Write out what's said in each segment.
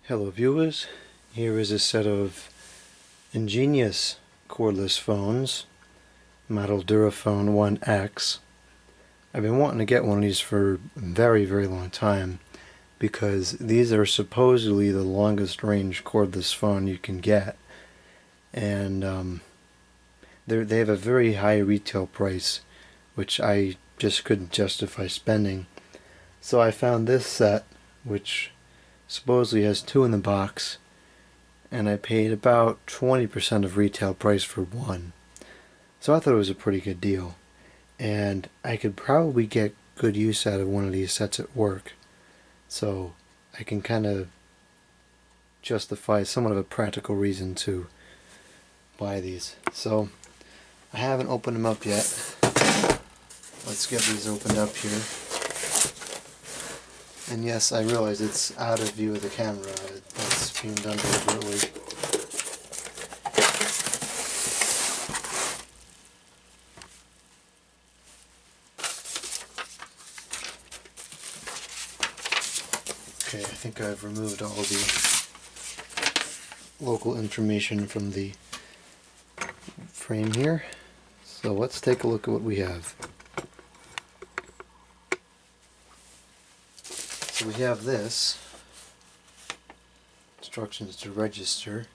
Hello viewers, here is a set of EnGenius cordless phones, model Durafone 1X. I've been wanting to get one of these for a very long time because these are supposedly the longest range cordless phone you can get, and they have a very high retail price which I just couldn't justify spending. So I found this set, which supposedly has two in the box, and I paid about 20% of retail price for one. So I thought it was a pretty good deal, and I could probably get good use out of one of these sets at work, so I can kind of justify somewhat of a practical reason to buy these. So I haven't opened them up yet. Let's get these opened up here. And yes, I realize it's out of view of the camera. It's being done deliberately. Okay, I think I've removed all the local information from the frame here. So let's take a look at what we have. So we have this, instructions to register.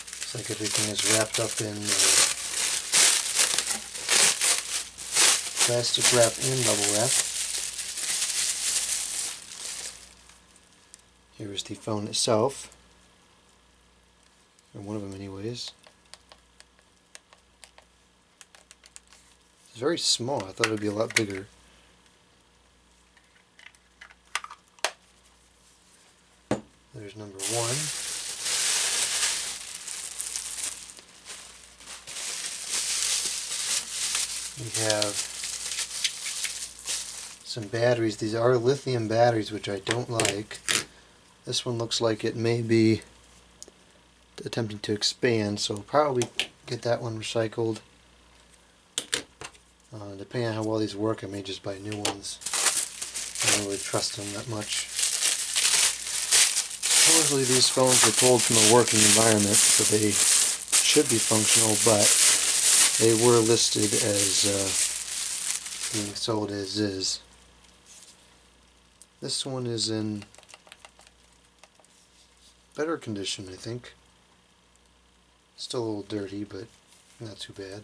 Looks like everything is wrapped up in plastic wrap and bubble wrap. Here is the phone itself, or one of them anyways. It's very small. I thought it would be a lot bigger. There's number one. We have some batteries. These are lithium batteries, which I don't like. This one looks like it may be attempting to expand, so probably get that one recycled. Depending on how well these work, I may just buy new ones. I don't really trust them that much. Supposedly these phones were pulled from a working environment, so they should be functional, but they were listed as being sold as is. This one is in better condition, I think. Still a little dirty, but not too bad.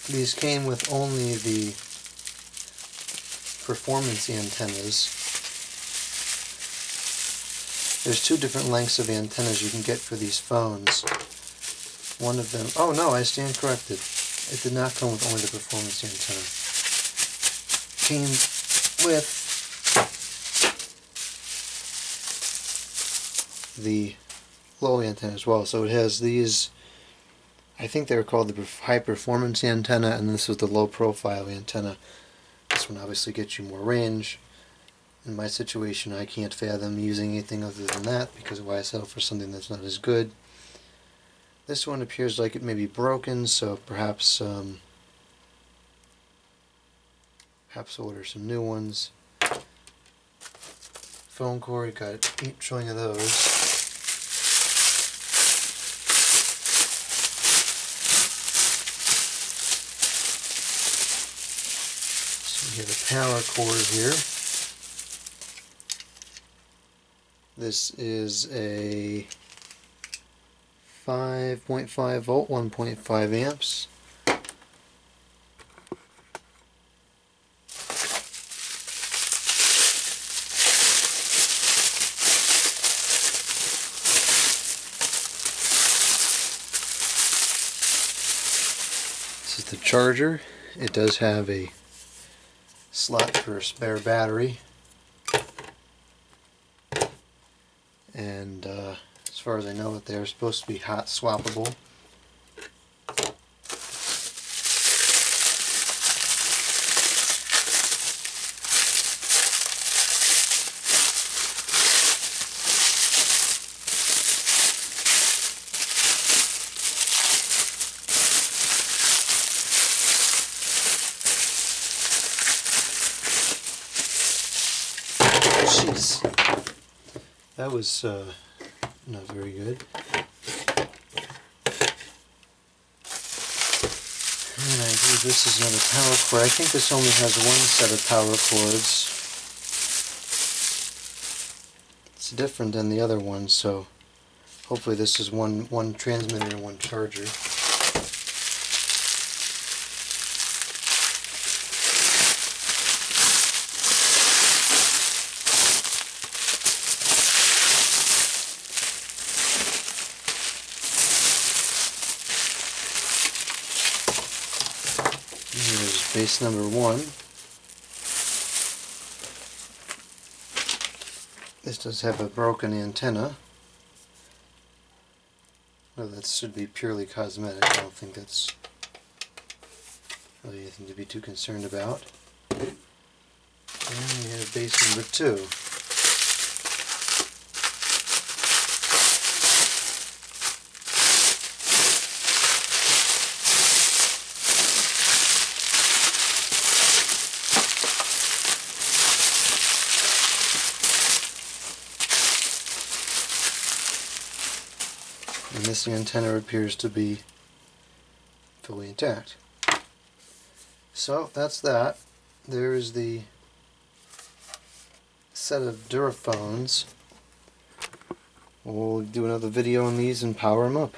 These came with only the performance antennas. There's two different lengths of antennas you can get for these phones. One of them, oh no, I stand corrected. It did not come with only the performance antenna. It came with the low antenna as well. So it has these, I think they're called the high performance antenna, and this is the low profile antenna. This one obviously gets you more range. In my situation, I can't fathom using anything other than that, because why settle for something that's not as good. This one appears like it may be broken, so perhaps order some new ones. Phone cord, got 8 trillion of those. We have a power cord here. This is a 5.5 volt, 1.5 amps. This is the charger. It does have a slot for a spare battery, and as far as I know, they're supposed to be hot swappable. Jeez. That was not very good. And I believe this is another power cord. I think this only has one set of power cords. It's different than the other one, so hopefully this is one transmitter and one charger. Here's base number 1. This does have a broken antenna. Well, that should be purely cosmetic. I don't think that's really anything to be too concerned about. And we have base number 2. And this antenna appears to be fully intact. So that's that. There is the set of Durafons. We'll do another video on these and power them up.